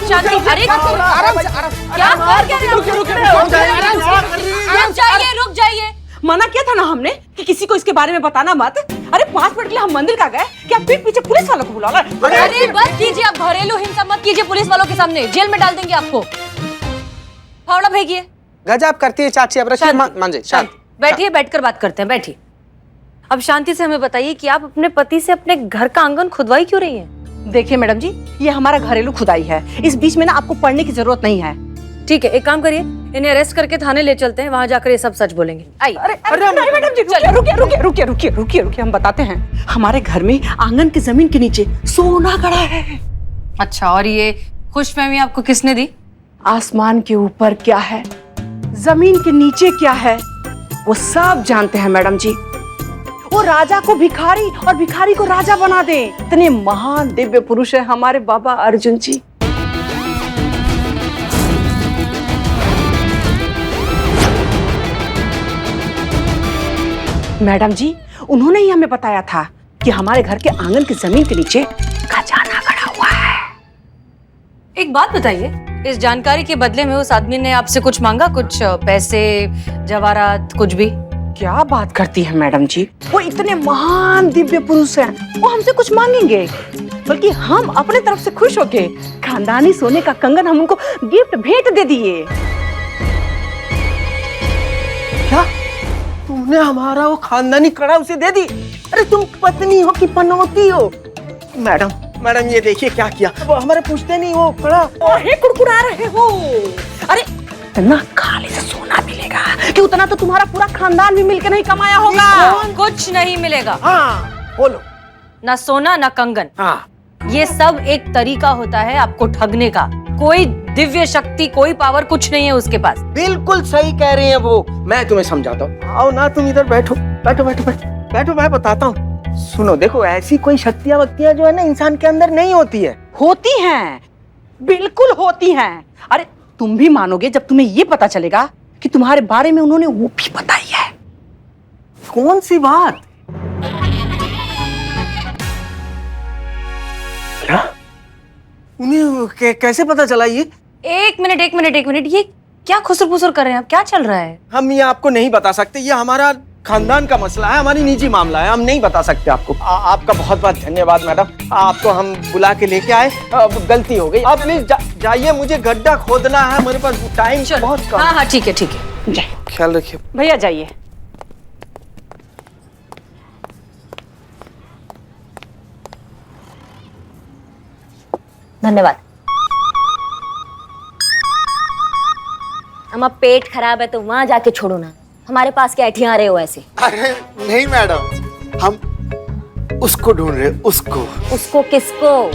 शांति, अरे आराम से क्या कर रहे हैं? रुक जाइए। मना किया था ना हमने कि किसी को इसके बारे में बताना मत। अरे 5 मिनट के लिए हम मंदिर का गए, क्या पीठ पीछे पुलिस वालों को बुला ला? अरे बस कीजिए, आप घरेलू हिंसा मत कीजिए पुलिस वालों के सामने, जेल में डाल देंगे आपको। फावड़ा फेंकिए। गजब करती है चाची, अब रखिए मांझे, शांत बैठिए, बैठकर बात करते हैं, बैठिए। अब शांति से हमें बताइए कि आप अपने पति से अपने घर का आंगन खुदवाई क्यों रही हैं? देखिए मैडम जी, ये हमारा घरेलू खुदाई है, इस बीच में ना आपको पढ़ने की जरूरत नहीं है। ठीक है, एक काम करिए, इन्हें अरेस्ट करके थाने ले चलते हैं, वहां जाकर ये सब सच बोलेंगे। आइए। अरे नहीं मैडम जी, रुकिए, हम बताते हैं। हमारे घर में आंगन की जमीन के नीचे सोना गड़ा है। अच्छा, और ये खुशफहमी आपको किसने दी? आसमान के ऊपर क्या है, जमीन के नीचे क्या है, वो सब जानते हैं मैडम जी। वो राजा को भिखारी और भिखारी को राजा बना दे, इतने महान दिव्य पुरुष है हमारे बाबा अर्जुन जी। मैडम जी, उन्होंने ही हमें बताया था कि हमारे घर के आंगन की जमीन के नीचे खजाना गड़ा हुआ है। एक बात बताइए, इस जानकारी के बदले में उस आदमी ने आपसे कुछ मांगा? कुछ पैसे, जवाहरात, कुछ भी? क्या बात करती है मैडम जी, वो इतने महान दिव्य पुरुष हैं, वो हमसे कुछ मांगेंगे? बल्कि हम अपने तरफ से खुश होके खानदानी सोने का कंगन हम उनको गिफ्ट भेंट दे दिए। क्या तुमने हमारा वो खानदानी कड़ा उसे दे दी? अरे तुम पत्नी हो कि पनौती हो? मैडम ये देखिए क्या किया, वो हमारे पूछते नहीं वो कड़ा। अरे कुड़कुड़ा रहे हो? अरे इतना खाली से सोना मिलेगा कि उतना तो तुम्हारा पूरा खानदान भी मिलकर नहीं कमाया होगा। कुछ नहीं मिलेगा। हाँ बोलो। ना सोना ना कंगन। हाँ, ये सब एक तरीका होता है आपको ठगने का। कोई दिव्य शक्ति, कोई पावर कुछ नहीं है उसके पास। बिल्कुल सही कह रही हैं वो, मैं तुम्हें समझाता हूँ। आओ ना, तुम इधर बैठो, मैं बताता हूँ। सुनो, देखो ऐसी कोई शक्तियां वक्तियां जो है ना इंसान के अंदर नहीं होती है। होती हैं, बिल्कुल होती हैं। अरे तुम भी मानोगे जब तुम्हें ये पता चलेगा कि तुम्हारे बारे में उन्होंने वो भी बताई है। कौन सी बात? क्या? उन्हें कैसे पता चला ये? एक मिनट, ये क्या खुसर फुसर कर रहे हैं आप? क्या चल रहा है? हम ये आपको नहीं बता सकते, ये हमारा खानदान का मसला है, हमारी निजी मामला है, हम नहीं बता सकते आपको। आपका बहुत बहुत धन्यवाद मैडम, आपको हम बुला के लेके आए, गलती हो गई। आप प्लीज जाइए, मुझे गड्ढा खोदना है, मेरे पास टाइम बहुत कम। हाँ ठीक है, ख्याल रखिए भैया, जाइए। धन्यवाद। हमारा पेट खराब है तो वहां जाके छोड़ो ना, हमारे पास क्या ऐठियां आ रहे हो ऐसे? अरे नहीं मैडम, हम उसको ढूंढ रहे। उसको किसको?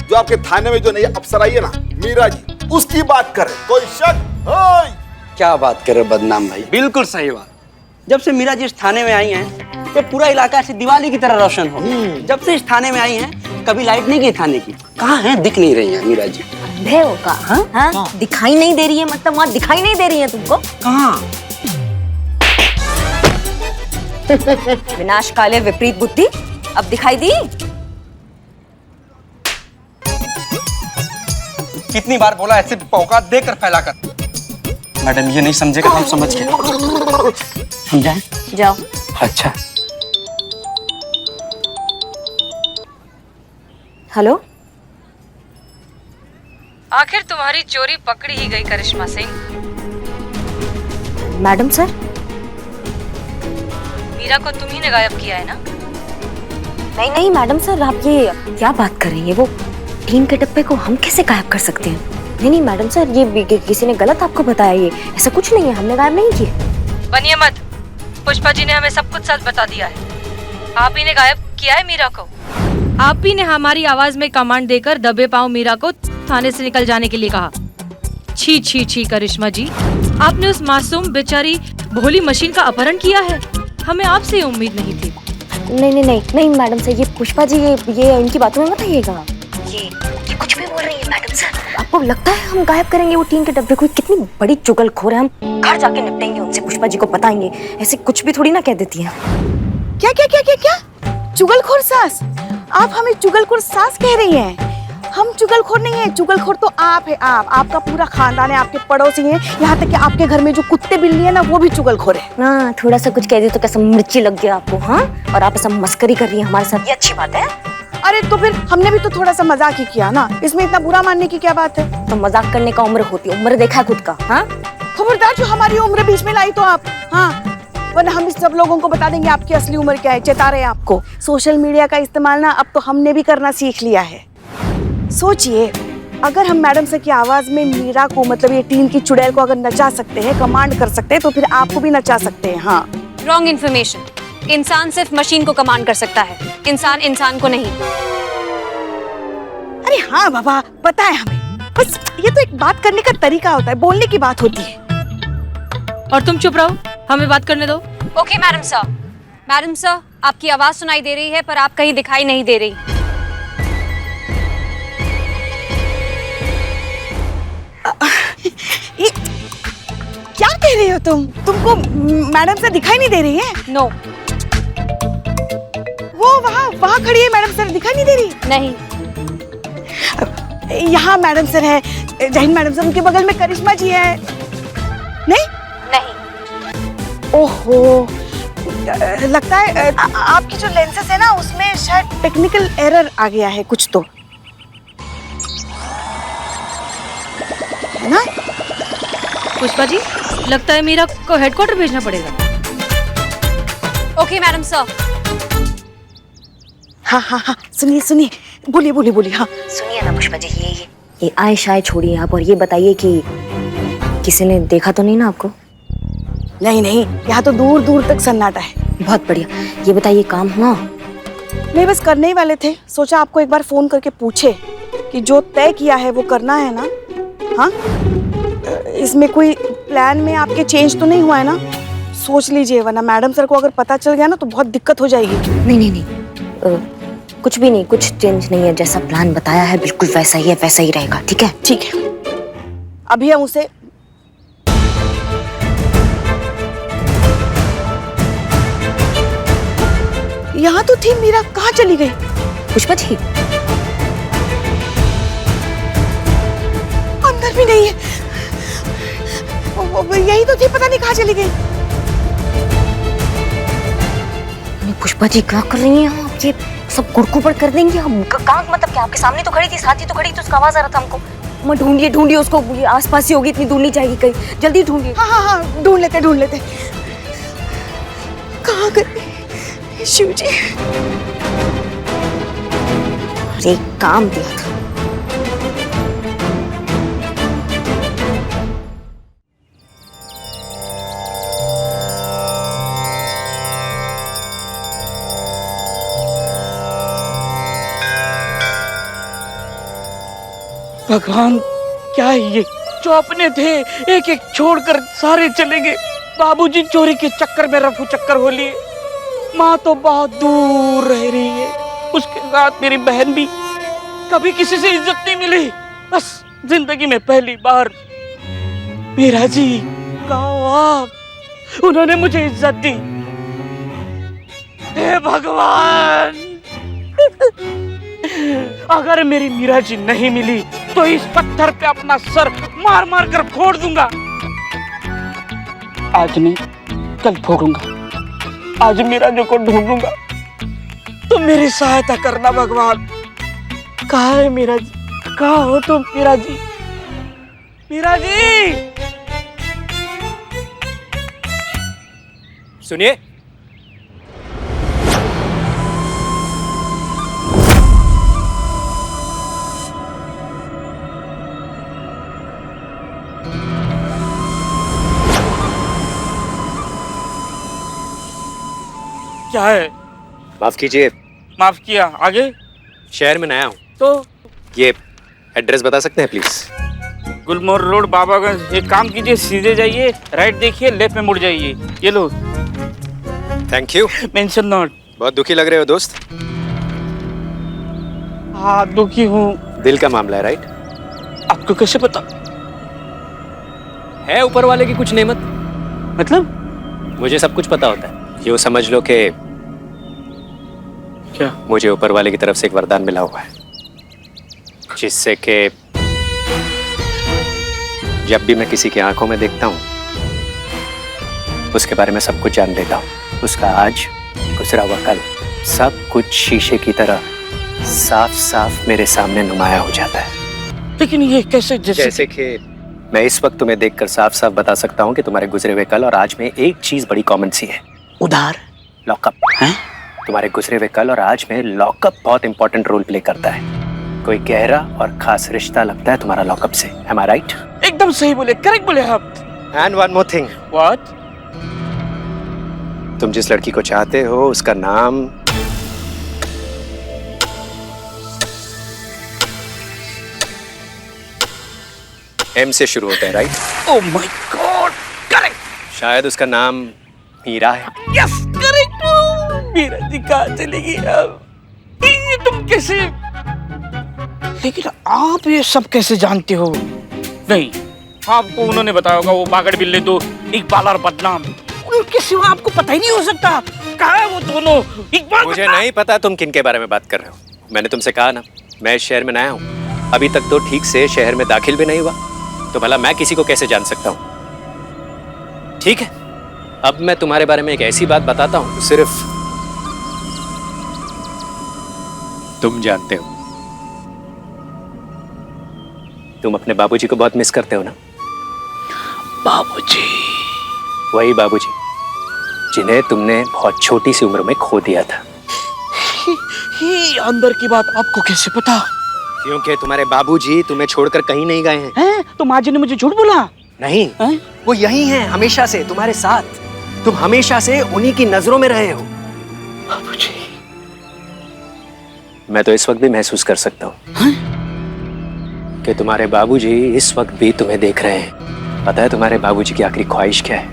जो आपके थाने में जो नई अफसर आई है ना, मीरा जी, उसकी बात कर रहे। कोई शक? क्या बात कर रहे बदनाम भाई, बिल्कुल सही बात। जब से मीरा जी इस थाने में आई हैं, ये पूरा इलाका ऐसे दिवाली की तरह रोशन हो। जब से इस थाने में आई हैं, कभी लाइट नहीं गई थाने की। कहाँ हैं? दिख नहीं रही हैं मीरा जी। अंधे हो का? हाँ? दिखाई नहीं दे रही है मतलब वहाँ दिखाई नहीं दे रही है तुमको? कहाँ? विनाश काले विपरीत बुद्धि, अब दिखाई दी? कितनी बार बोला ऐसे औकात देकर फैलाकर। मैडम ये नहीं समझेगा, हम समझ के समझाएं? जाओ। अच्छा। हेलो, आखिर तुम्हारी चोरी पकड़ी ही गई करिश्मा सिंह। मैडम सर, मीरा को तुम ही ने गायब किया है ना? नहीं मैडम सर, आप ये क्या बात कर रही है? वो टीम के डब्बे को हम कैसे गायब कर सकते हैं? नहीं मैडम सर, ये किसी ने गलत आपको बताया, ये ऐसा कुछ नहीं है, हमने गायब नहीं किया। बनिए मत, पुष्पा जी ने हमें सब कुछ सच बता दिया है। आप ही ने गायब किया है मीरा को। आप ही ने हमारी आवाज में कमांड देकर दबे पांव मीरा को थाने से निकल जाने के लिए कहा। छी छी छी करिश्मा जी, आपने उस मासूम बेचारी भोली मशीन का अपहरण किया है। हमें आपसे ये उम्मीद नहीं थी। नहीं मैडम सर, ये पुष्पा जी ये इनकी बातों में मत आइएगा। ये कुछ भी बोल रही है मैडम सर। आपको लगता है हम गायब करेंगे वो टीम के डब्बे को? कितनी बड़ी चुगलखोर है, हम घर जाके निपटेंगे उनसे, पुष्पा जी को बताएंगे। ऐसे कुछ भी थोड़ी ना कह देती है। क्या? चुगलखोर सास? आप हमें चुगलखोर सास कह रही हैं? हम चुगलखोर नहीं है, चुगलखोर तो आप है, आप, आपका पूरा खानदान है, आपके पड़ोसी हैं, यहाँ तक कि आपके घर में जो कुत्ते बिल्ली है ना वो भी चुगलखोर है। हाँ, थोड़ा सा कुछ कह दे तो कैसा मिर्ची लग गया आपको, हाँ? और आप ऐसा मस्करी कर रही हैं हमारे साथ, ये अच्छी बात है? अरे तो फिर हमने भी तो थोड़ा सा मजाक ही किया ना, इसमें इतना बुरा मानने की क्या बात है? तो मजाक करने का उम्र होती है, उम्र देखा है खुद का, हाँ? खबरदार जो हमारी उम्र बीच में लाई तो आप, हाँ, वरना हम इस सब लोगों को बता देंगे आपकी असली उम्र क्या है, चेता रहे आपको। सोशल मीडिया का इस्तेमाल ना अब तो हमने भी करना सीख लिया है। सोचिए, अगर हम मैडम सर की आवाज में मीरा को, मतलब ये टीन की चुड़ैल को अगर नचा सकते हैं, कमांड कर सकते हैं, तो फिर आपको भी नचा सकते हैं। हाँ, रॉन्ग इन्फॉर्मेशन। इंसान सिर्फ मशीन को कमांड कर सकता है, इंसान इंसान को नहीं। अरे हाँ बाबा, पता है हमें, बस ये तो एक बात करने का तरीका होता है, बोलने की बात होती है। और तुम चुप रहो, हमें बात करने दो। Okay madam sir. Madam sir, आपकी आवाज सुनाई दे रही है पर आप कहीं दिखाई नहीं दे रही। ये क्या कह रही हो तुम? तुमको मैडम सर दिखाई नहीं दे रही है? नो। वो वहाँ खड़ी है, मैडम सर दिखाई नहीं दे रही? नहीं। यहाँ मैडम सर है, जहीन मैडम सर, उनके बगल में करिश्मा जी है। नहीं? नहीं। ओहो, लगता है आपकी जो लेंसेस है ना उसमें शायद टेक्निकल एरर आ गया है कुछ तो, है ना? पुष्पा जी, लगता है मीरा को हेडक्वार्टर भेजना पड़ेगा। Okay madam sir. हाँ हाँ हाँ, सुनिए सुनिए, बोलिए बोलिए बोलिए। हाँ सुनिए ना पुष्पा जी, ये आए शाय छोड़िए आप, और ये बताइए कि किसी ने देखा तो नहीं ना आपको? नहीं नहीं, यहाँ तो दूर दूर तक सन्नाटा है। बहुत बढ़िया। ये बताइए, काम हुआ? नहीं, बस करने ही वाले थे, सोचा आपको एक बार फोन करके पूछे कि जो तय किया है वो करना है ना? हाँ, इसमें कोई प्लान में आपके चेंज तो नहीं हुआ है ना? सोच लीजिए, वरना मैडम सर को अगर पता चल गया ना तो बहुत दिक्कत हो जाएगी। नहीं नहीं नहीं, कुछ भी नहीं, कुछ चेंज नहीं है, जैसा प्लान बताया है बिल्कुल वैसा ही है, वैसा ही रहेगा। ठीक है? ठीक है, अभी हम उसे यहाँ तो थी मीरा, कहाँ चली गई? पुष्पा जी अंदर भी नहीं है, यही तो थी, पता नहीं कहाँ चली गई। नहीं, पुष्पा जी क्या कर रही हैं आप? ये सब गुड़गुड़ कर देंगे हम। कहाँ, मतलब क्या आपके सामने तो खड़ी थी, साथ ही तो खड़ी थी, उसका आवाज आ रहा था हमको। मैं ढूंढिए ढूंढिए उसको, आसपास ही होगी, इतनी दूर नहीं जाएगी कहीं, जल्दी ढूंढिए। हाँ हाँ हाँ, ढूंढ लेते ढूंढ लेते। कहाँ गई शिव जी? अरे काम दिया था। भगवान, क्या है ये? जो अपने थे एक एक छोड़कर सारे चले गए। बाबूजी चोरी के चक्कर में रफू चक्कर हो लिए, माँ तो बहुत दूर रह रही है, उसके साथ मेरी बहन भी। कभी किसी से इज्जत नहीं मिली, बस जिंदगी में पहली बार मीरा जी गाँव आप, उन्होंने मुझे इज्जत दी। हे भगवान, अगर मेरी मीरा जी नहीं मिली तो इस पत्थर पे अपना सर मार मार कर फोड़ दूंगा। आज नहीं, कल फोड़ूंगा। आज मीरा जी को ढूंढूंगा। तो मेरी सहायता करना भगवान। कहाँ है मीरा जी? कहाँ हो तुम मीरा जी? मीरा जी! सुनिए, क्या है? माफ कीजिए। माफ किया, आगे? शहर में नया हूँ, तो ये एड्रेस बता सकते हैं प्लीज? Gulmohar road, Babaganj. एक काम कीजिए, सीधे जाइए, राइट देखिए, लेफ्ट में मुड़ जाइए। ये लो। Thank you. Mention not. बहुत दुखी लग रहे हो दोस्त। हाँ, दुखी हूँ। दिल का मामला है, राइट? आपको कैसे पता? है ऊपर वाले की कुछ नेमत। मतलब? मुझे सब कुछ पता होता है। यूँ समझ लो कि क्या? मुझे ऊपर वाले की तरफ से एक वरदान मिला हुआ है। जिससे कि जब भी मैं किसी की आंखों में देखता हूँ उसके बारे में सब कुछ जान लेता हूँ। उसका आज, गुजरा हुआ कल, सब कुछ शीशे की तरह साफ साफ मेरे सामने नुमाया हो जाता है। लेकिन ये कैसे? जैसे कि मैं इस वक्त तुम्हें देखकर साफ साफ बता सकता हूँ कि तुम्हारे गुजरे हुए कल और आज में एक चीज बड़ी कॉमन सी है। उधार? लॉकअप। हैं? तुम्हारे गुजरे हुए कल और आज में लॉकअप बहुत इंपॉर्टेंट रोल प्ले करता है। कोई गहरा और खास रिश्ता लगता है तुम्हारा लॉकअप से। Am I right? एकदम सही बोले, करेक्ट बोले आप। And one more thing. What? तुम जिस लड़की को चाहते हो उसका नाम एम से शुरू होता है, right? Oh my God, correct. शायद उसका नाम मीरा है। Yes, correct. मीरा जी कहाँ चली गई अब? ये तुम कैसे? लेकिन आप ये सब कैसे जानते हो? नहीं, आपको उन्होंने बताया होगा, वो पागड़ बिल्ले तो इकबाल और बदनाम, उनके सिवा आपको पता ही नहीं हो सकता। कहाँ है वो दोनों? इकबाल मुझे नहीं पता तुम किन के बारे में बात कर रहे हो। मैंने तुमसे कहा ना, मैं इस शहर में नया हूँ, अभी तक तो ठीक से शहर में दाखिल भी नहीं हुआ, तो भला मैं किसी को कैसे जान सकता हूँ? ठीक है, अब मैं तुम्हारे बारे में एक ऐसी बात बताता हूँ सिर्फ तुम जानते हो। तुम अपने बाबूजी को बहुत मिस करते हो ना? बाबूजी? वही बाबूजी जिन्हें तुमने बहुत छोटी सी उम्र में खो दिया था। ये अंदर की बात आपको कैसे पता? क्योंकि तुम्हारे बाबूजी तुम्हें छोड़कर कहीं नहीं गए हैं। हैं? तो माँ जी ने मुझे झूठ बोला? नहीं, हैं? वो यही हैं हमेशा से तुम्हारे साथ। तुम हमेशा से उन्हीं की नजरों में रहे हो। बाबूजी। मैं तो इस वक्त भी महसूस कर सकता हूँ कि तुम्हारे बाबूजी इस वक्त भी तुम्हें देख रहे हैं। पता है तुम्हारे बाबूजी की आखिरी ख्वाहिश क्या है?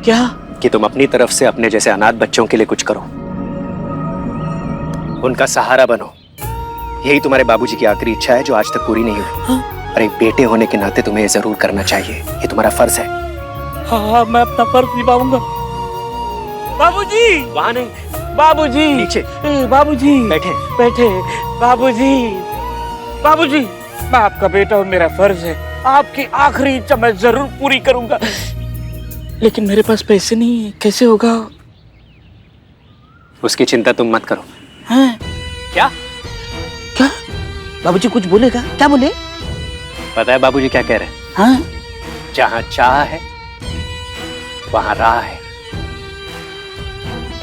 क्या? कि तुम अपनी तरफ से अपने जैसे अनाथ बच्चों के लिए कुछ करो, उनका सहारा बनो। यही तुम्हारे बाबूजी की आखिरी इच्छा है जो आज तक पूरी नहीं हुई। और एक बेटे होने के नाते तुम्हें जरूर करना चाहिए, ये तुम्हारा फर्ज है। हाँ, मैं अपना फर्ज निभाऊंगा। बाबूजी! वहाँ नहीं, बाबूजी! नीचे। बाबूजी! बैठे। बैठे। बाबूजी! बाबूजी! मैं आपका बेटा हूँ, मेरा फर्ज है आपकी आखिरी इच्छा मैं जरूर पूरी करूंगा। लेकिन मेरे पास पैसे नहीं है, कैसे होगा? उसकी चिंता तुम मत करो। हैं? क्या? क्या? बाबूजी कुछ बोलेगा? क्या बोले? पता है बाबूजी क्या कह रहे हैं? हाँ? जहाँ चाह है वहाँ राह है।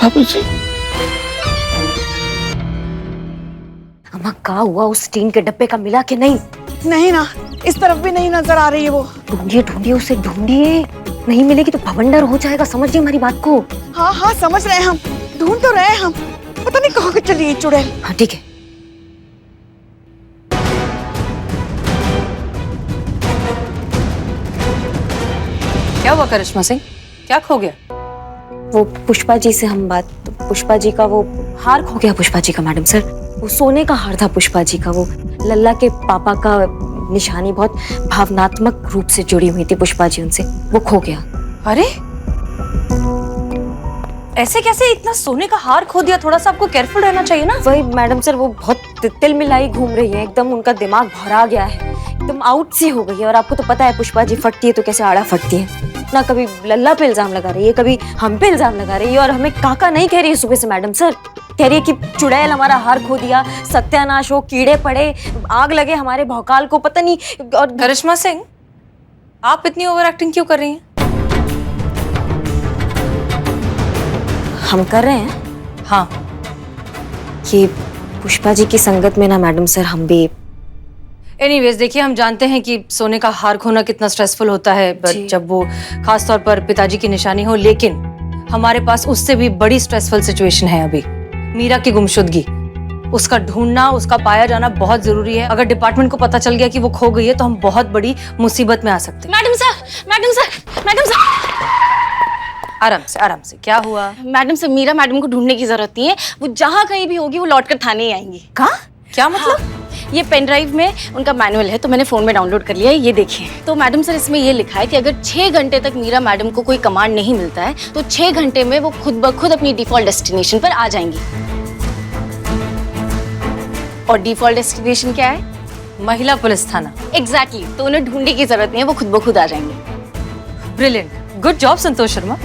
बाबूजी। अम्मा क्या हुआ? उस टीन के डब्बे का मिला कि नहीं? नहीं ना, इस तरफ भी नहीं नजर आ रही है वो। ढूंढिए ढूंढिए उसे ढूंढिए, नहीं मिलेगी तो भवंडर हो जाएगा। समझिए हमारी बात को। हाँ हाँ समझ रहे हैं हम, ढूंढ तो रहे हैं हम, पता नहीं कहाँ चली ये चुड़ैल। हाँ ठीक है। क्या हुआ करिश्मा सिंह, क्या खो गया? वो पुष्पा जी से हम बात, पुष्पा जी का वो हार खो गया। पुष्पा जी का मैडम सर, वो सोने का हार था पुष्पा जी का। वो लल्ला के पापा का निशानी बहुत भावनात्मक रूप से जुड़ी हुई थी पुष्पा जी उनसे, वो खो गया। अरे ऐसे कैसे इतना सोने का हार खो दिया? थोड़ा सा आपको केयरफुल रहना चाहिए ना। वही मैडम सर, वो बहुत तिल मिलाई घूम रही है, एकदम उनका दिमाग भरा गया है, एकदम आउट सी हो गई है। और आपको तो पता है पुष्पा जी फटती है तो कैसे आड़ा फटती है ना। कभी लल्ला पे इल्जाम लगा रही है, कभी हम पे इल्जाम लगा रही है, और हमें काका नहीं कह रही है सुबह से मैडम सर। कह रही है कि चुड़ैल हमारा हार खो दिया, सत्यानाश हो, कीड़े पड़े, आग लगे हमारे भौकाल को, पता नहीं। और करिश्मा सिंह, आप इतनी ओवर एक्टिंग क्यों कर रही हैं? हम कर रहे हैं। हाँ, ये पुष्पा जी की संगत में ना मैडम सर हम भी। एनीवेज देखिए, हम जानते हैं कि सोने का हार खोना कितना स्ट्रेसफुल होता है जब वो खास तौर पर पिताजी की निशानी हो, लेकिन हमारे पास उससे भी बड़ी स्ट्रेसफुल सिचुएशन है अभी। मीरा की गुमशुदगी, उसका ढूंढना, उसका पाया जाना बहुत जरूरी है। अगर डिपार्टमेंट को पता चल गया कि वो खो गई है तो हम बहुत बड़ी मुसीबत में आ सकते हैं। Madam sir, madam sir, madam sir, आराम से, आराम से। क्या हुआ? मैडम सर, मीरा मैडम को ढूंढने की जरूरत नहीं है, वो जहाँ कहीं भी होगी वो लौटकर थाने ही आएंगी। कहाँ? क्या मतलब? हाँ, ये पेन ड्राइव में उनका मैनुअल है तो मैंने फोन में डाउनलोड कर लिया है, ये देखिए। तो मैडम सर इसमें ये लिखा है कि अगर 6 घंटे तक मीरा मैडम को कोई कमांड नहीं मिलता है तो 6 घंटे में वो खुद ब खुद अपनी डिफॉल्ट डेस्टिनेशन पर आ जाएंगी। और डिफॉल्ट डेस्टिनेशन क्या है? महिला पुलिस थाना। एग्जैक्टली तो उन्हें ढूंढने की जरूरत नहीं है, वो खुद ब खुद आ जाएंगे। Brilliant, good job Santosh Sharma.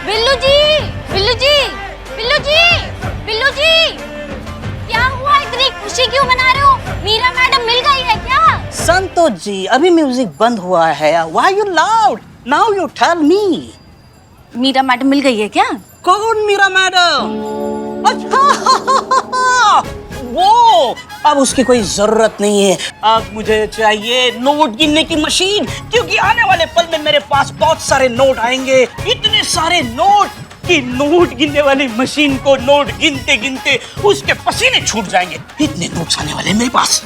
Billu जी, बिल्लू जी, बिल्लू जी, बिल्लू जी, क्या हुआ? इतनी खुशी क्यों मना रहे हो? मीरा मैडम मिल गई है क्या? संतोष जी, अभी म्यूजिक बंद हुआ है। Why you loud? Now you tell me. Meera madam मिल गई है क्या? कौन मीरा मैडम? अच्छा वो, अब उसकी कोई जरूरत नहीं है। अब मुझे चाहिए नोट गिनने की मशीन, क्योंकि आने वाले पल में मेरे पास बहुत सारे नोट आएंगे, इतने सारे नोट कि नोट गिनने वाली मशीन को नोट गिनते गिनते उसके पसीने छूट जाएंगे। इतने नोट्स आने वाले मेरे पास।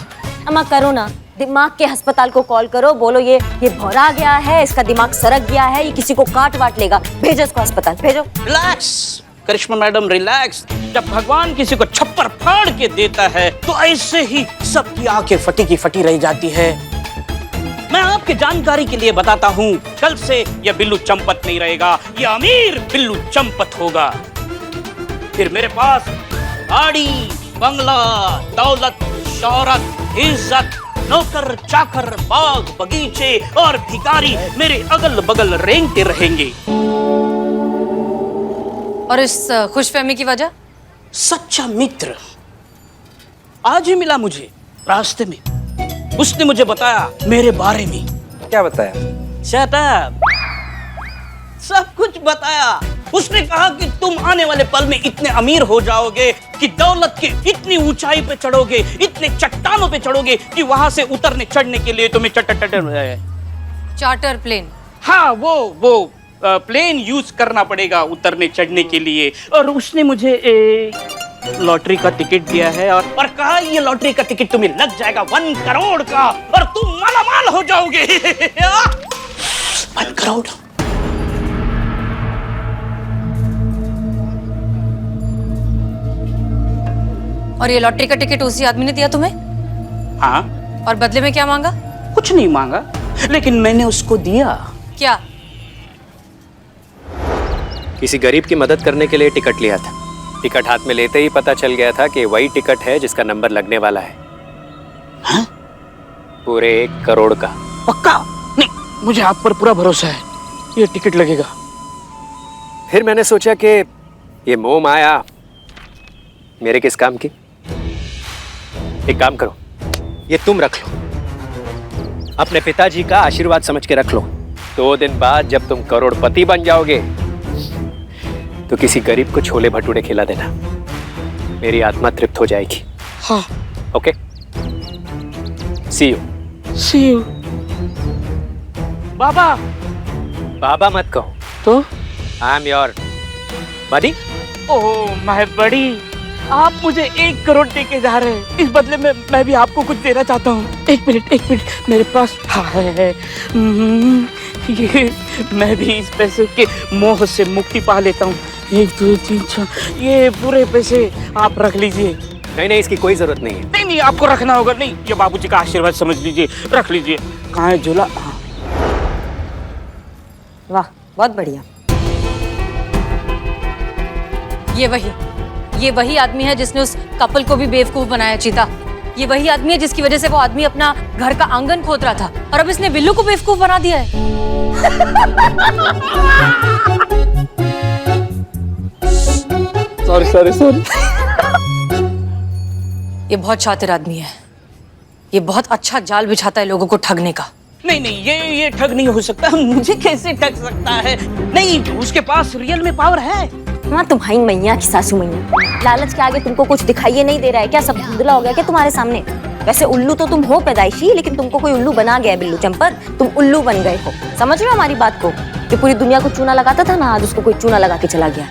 अम्मा करो ना, दिमाग के अस्पताल को कॉल करो, बोलो ये भौरा गया है, इसका दिमाग सरक गया है, ये किसी को काट वाट लेगा, भेजो इसको अस्पताल, भेजो। रिलैक्स करिश्मा मैडम, रिलैक्स। जब भगवान किसी को छप्पर फाड़ के देता है तो ऐसे ही सबकी आंखें फटी की फटी रह जाती है। मैं आपके जानकारी के लिए बताता हूँ, कल से यह बिल्लू चंपत नहीं रहेगा, यह अमीर बिल्लू चंपत होगा। फिर मेरे पास गाड़ी, बंगला, दौलत, शौहरत, इज्जत, नौकर चाकर, बाग बगीचे और भिखारी मेरे अगल बगल रेंगते रहेंगे। और इस खुशफहमी की वजह? सच्चा मित्र आज ही मिला मुझे रास्ते में। उसने मुझे बताया मेरे बारे में। क्या बताया? Shut up. सब कुछ बताया। उसने कहा कि तुम आने वाले पल में इतने अमीर हो जाओगे कि दौलत की इतनी ऊंचाई पे चढ़ोगे, इतने चट्टानों पे चढ़ोगे कि वहां से उतरने चढ़ने के लिए तुम्हें चार्टर प्लेन। हाँ, वो प्लेन यूज करना पड़ेगा उतरने चढ़ने के लिए। और उसने मुझे लॉटरी का टिकट दिया है और कहा ये लॉटरी का टिकट तुम्हें लग जाएगा 1 करोड़ का और तुम मालामाल हो जाओगे। 1 करोड़। और ये लॉटरी का टिकट उसी आदमी ने दिया तुम्हें? हाँ। और बदले में क्या मांगा? कुछ नहीं मांगा, लेकिन मैंने उसको दिया। क्या? किसी गरीब की मदद करने के लिए टिकट लिया था। टिकट हाथ में लेते ही पता चल गया था कि वही टिकट है जिसका नंबर लगने वाला है। हाँ? पूरे 1 करोड़ का। पक्का? नहीं, मुझे आप पर पूरा भरोसा है, ये टिकट लगेगा। फिर मैंने सोचा कि ये मोह माया मेरे किस काम की। एक काम करो, ये तुम रख लो, अपने पिताजी का आशीर्वाद समझ के रख लो। 2 दिन बाद जब तुम करोड़पति बन जाओगे तो किसी गरीब को छोले भटूरे खिला देना, मेरी आत्मा तृप्त हो जाएगी। हाँ। Okay, see you. See you. बाबा। बाबा मत कहो तो I am your buddy. Oh my buddy, आप मुझे 1 करोड़ दे के जा रहे हैं, इस बदले में मैं भी आपको कुछ देना चाहता हूँ। एक मिनट, मेरे पास है। ये मैं भी इस पैसे के मोह से मुक्ति पा लेता हूँ। 1 2 3 4, ये पूरे पैसे आप रख लीजिए। नहीं, इसकी कोई जरूरत नहीं है। नहीं, आपको रखना होगा। नहीं, ये बाबूजी का आशीर्वाद समझ लीजिए, रख लीजिए। कहाँ है झूला? हाँ। वाह, बहुत बढ़िया। ये वही आदमी है जिसने उस कपल को भी बेवकूफ बनाया। चीता, ये वही आदमी है जिसकी वजह से वो आदमी अपना घर का आंगन खोद रहा था और अब इसने बिल्लू को बेवकूफ बना दिया है। सॉरी। ये बहुत शातिर आदमी है, ये बहुत अच्छा जाल बिछाता है लोगों को ठगने का। नहीं, ये ठग नहीं हो सकता। मुझे कैसे ठग सकता है? नहीं, उसके पास रियल में पावर है। हाँ, तुम्हारी मैया की सासू मैया, लालच के आगे तुमको कुछ दिखाई नहीं दे रहा है क्या? सब धुंधला हो गया क्या तुम्हारे सामने? वैसे उल्लू तो तुम हो पैदाइशी, लेकिन तुमको कोई उल्लू बना गया। बिल्लू चंपत, तुम उल्लू बन गए हो। समझ रहे हो हमारी बात को? कि पूरी दुनिया को चूना लगाता था ना, आज उसको कोई चूना लगा के चला गया।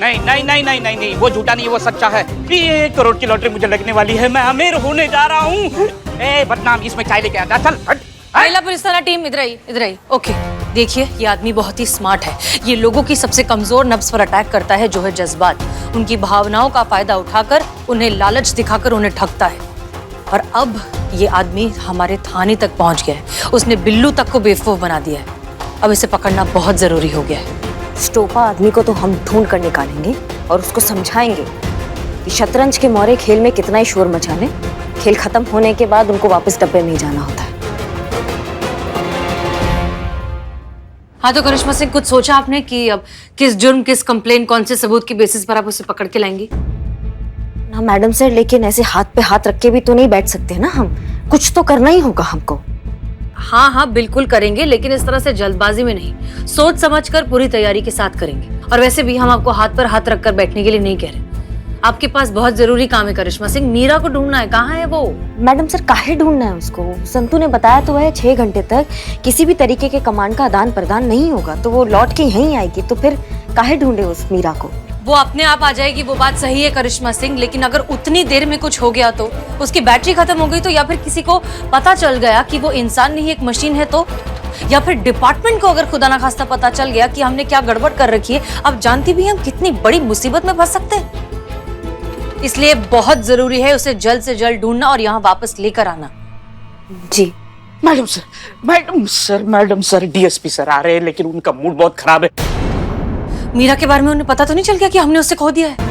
नहीं नहीं नहीं नहीं नहीं नहीं, वो झूठा नहीं है, वो सच्चा है कि 1 करोड़ की लॉटरी मुझे लगने वाली है, मैं अमीर होने जा रहा हूँ। ए बदनाम, इसमें चाय लेके आ, चल हट। महिला पुलिस थाना टीम इधर आई, इधर आई। ओके, देखिए ये आदमी बहुत ही स्मार्ट है। ये लोगों की सबसे कमजोर नब्ज पर अटैक करता है, जो है जज्बात। उनकी भावनाओं का फायदा उठाकर उन्हें लालच दिखाकर उन्हें ठगता है। और अब ये आदमी हमारे थाने तक पहुंच गया है। उसने बिल्लू तक को बेवकूफ बना दिया है। अब इसे पकड़ना बहुत जरूरी हो गया है। स्टोपा आदमी को तो हम ढूंढ कर निकालेंगे और उसको समझाएंगे कि शतरंज के मोरे खेल में कितना ही शोर मचा ले, खेल खत्म होने के बाद उनको वापस डब्बे में ही जाना होता है। हाँ तो करिश्मा सिंह, कुछ सोचा आपने कि अब किस जुर्म, किस कंप्लेन, कौन से सबूत की बेसिस पर आप उसे पकड़ के लाएंगी? ना मैडम सर, लेकिन ऐसे हाथ पे हाथ रख के भी तो नहीं बैठ सकते ना हम, कुछ तो करना ही होगा हमको। हाँ हाँ बिल्कुल करेंगे, लेकिन इस तरह से जल्दबाजी में नहीं, सोच समझकर पूरी तैयारी के साथ करेंगे। और वैसे भी हम आपको हाथ पर हाथ रखकर बैठने के लिए नहीं कह रहे। आपके पास बहुत जरूरी काम है करिश्मा सिंह, मीरा को ढूंढना है। कहाँ है वो? मैडम सर, काहे ढूंढना है उसको? संतू ने बताया तो है 6 घंटे तक किसी भी तरीके के कमांड का आदान प्रदान नहीं होगा, तो वो लौट के यहीं आएगी। तो फिर काहे ढूंढे उस मीरा को? वो अपने आप आ जाएगी, वो बात सही है करिश्मा सिंह, लेकिन अगर उतनी देर में कुछ हो गया तो, उसकी बैटरी खत्म हो गई तो, या फिर किसी को पता चल गया कि वो इंसान नहीं एक मशीन है तो, या फिर डिपार्टमेंट को अगर खुदा ना खास्ता पता चल गया कि हमने क्या गड़बड़ कर रखी है, अब जानती भी हम कितनी बड़ी मुसीबत में फंस सकते हैं। इसलिए बहुत जरूरी है उसे जल्द से जल्द ढूंढना और यहाँ वापस लेकर आना। जी madam sir, madam sir, madam sir, DSP sir आ रहे हैं, लेकिन उनका मूड बहुत खराब है। मीरा के बारे में उन्हें पता तो नहीं चल गया कि हमने उसे खो दिया है?